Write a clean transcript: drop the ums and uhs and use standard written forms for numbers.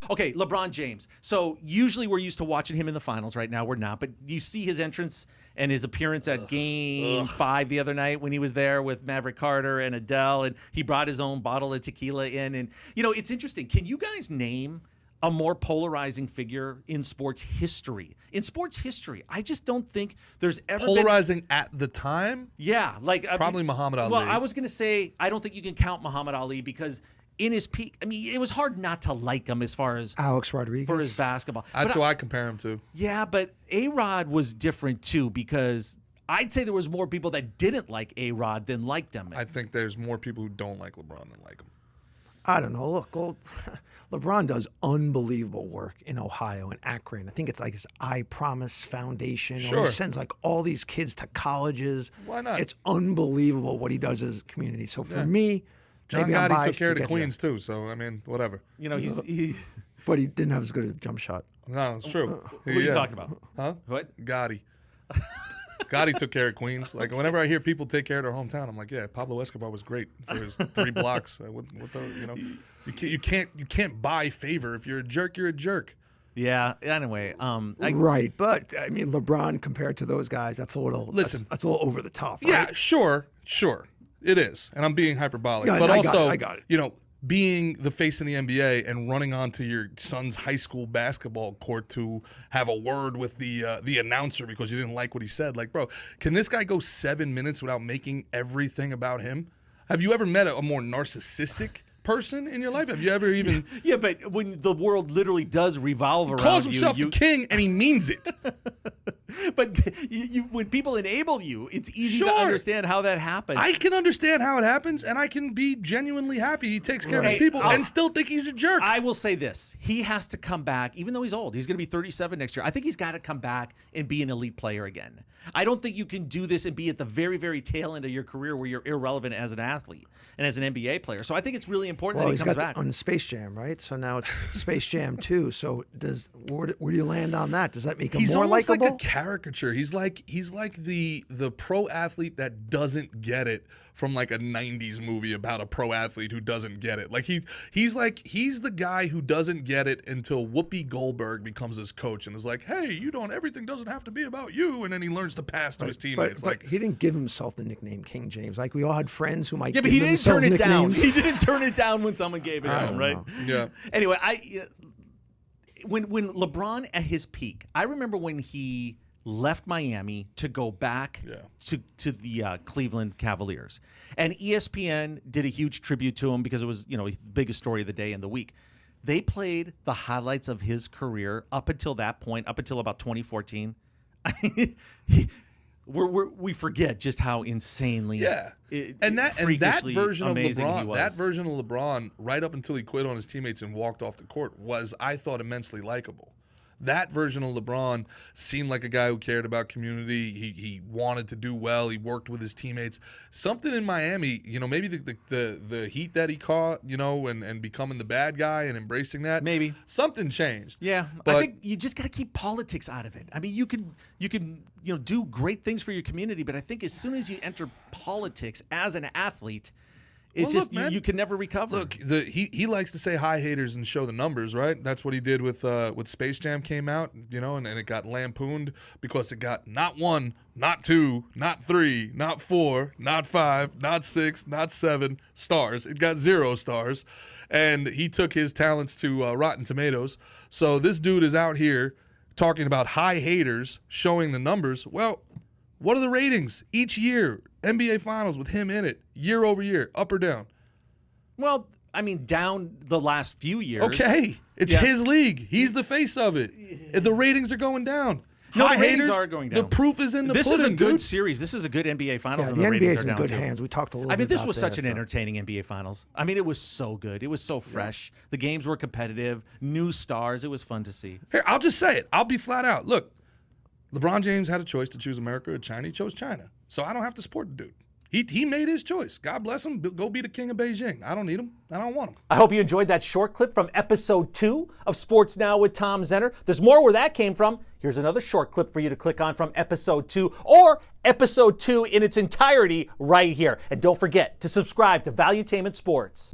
Okay, LeBron James. So usually we're used to watching him in the finals. Right now we're not. But you see his entrance and his appearance at Game 5 the other night when he was there with Maverick Carter and Adele, and he brought his own bottle of tequila in. And, it's interesting. Can you guys name a more polarizing figure in sports history? In sports history, I just don't think there's ever polarizing at the time? Yeah. Probably Muhammad Ali. Well, I was going to say I don't think you can count Muhammad Ali because in his peak, it was hard not to like him as far as Alex Rodriguez for his basketball. That's who I compare him to. Yeah, but A-Rod was different too because I'd say there was more people that didn't like A-Rod than liked him. I think there's more people who don't like LeBron than like him. I don't know. Look, LeBron does unbelievable work in Ohio and Akron. I think it's like his I Promise Foundation. Sure. He sends like all these kids to colleges. Why not? It's unbelievable what he does as a community. So for me, John maybe I'm Gotti biased took care of the because Queens too, so whatever. but he didn't have as good a jump shot. No, it's true. What are you talking about? Huh? What? Gotti. Gotti took care of Queens. Like whenever I hear people take care of their hometown, I'm like, yeah, Pablo Escobar was great for his 3 blocks. You can't buy favor. If you're a jerk, you're a jerk. Yeah. Anyway, Right, but I mean, LeBron compared to those guys, that's a little that's a little over the top. Right? Yeah, sure, it is, and I'm being hyperbolic, Yeah, but I also, got it. Being the face in the NBA and running onto your son's high school basketball court to have a word with the announcer because you didn't like what he said. Like, bro, can this guy go 7 minutes without making everything about him? Have you ever met a more narcissistic person in your life? Have you ever even... Yeah, but when the world literally does revolve around you... calls himself the king, and he means it. But when people enable you, it's easy to understand how that happens. I can understand how it happens, and I can be genuinely happy he takes care of his people and still think he's a jerk. I will say this. He has to come back, even though he's old. He's going to be 37 next year. I think he's got to come back and be an elite player again. I don't think you can do this and be at the very, very tail end of your career where you're irrelevant as an athlete and as an NBA player. So I think it's really important that he comes back. On Space Jam, right? So now it's Space Jam 2. So where do you land on that? Does that make him more likable? He's almost like a caricature. He's like the pro athlete that doesn't get it from like a 90s movie about a pro athlete who doesn't get it. Like he's the guy who doesn't get it until Whoopi Goldberg becomes his coach and is like, hey, everything doesn't have to be about you, and then he learns to pass to his teammates. But he didn't give himself the nickname King James. Like we all had friends who might give but he didn't turn it nicknames. down. He didn't turn it down when someone gave it to him, right? Yeah. Anyway, when LeBron at his peak, I remember when he left Miami to go back to the Cleveland Cavaliers. And ESPN did a huge tribute to him because it was, the biggest story of the day and the week. They played the highlights of his career up until that point, up until about 2014. We forget just how insanely that version of LeBron, right up until he quit on his teammates and walked off the court, was, I thought, immensely likable. That version of LeBron seemed like a guy who cared about community. He wanted to do well. He worked with his teammates. Something in Miami, maybe the heat that he caught, and becoming the bad guy and embracing that. Maybe something changed. Yeah, but I think you just got to keep politics out of it. I mean, you can do great things for your community, but I think as soon as you enter politics as an athlete, it's you can never recover. Look, he likes to say hi haters and show the numbers, right? That's what he did with Space Jam came out, and it got lampooned because it got not 1, not 2, not 3, not 4, not 5, not 6, not 7 stars. It got 0 stars, and he took his talents to Rotten Tomatoes. So this dude is out here talking about hi haters, showing the numbers. Well, what are the ratings each year? NBA Finals with him in it, year over year, up or down? Well, I mean, down the last few years. Okay, it's his league. He's the face of it. The ratings are going down. No, the ratings are going down. The proof is in the pudding. This is a good series. This is a good NBA Finals. Yeah, and the ratings NBA's are in down good too. hands. We talked a little bit this about was such an so. entertaining NBA Finals. I mean, it was so good. It was so fresh. The games were competitive. New stars. It was fun to see. Here, I'll just say it. I'll be flat out. Look, LeBron James had a choice to choose America or China. He chose China. So I don't have to support the dude. He made his choice. God bless him. Go be the king of Beijing. I don't need him. I don't want him. I hope you enjoyed that short clip from episode 2 of Sports Now with Tom Zenner. There's more where that came from. Here's another short clip for you to click on from episode 2 or episode 2 in its entirety right here. And don't forget to subscribe to Valuetainment Sports.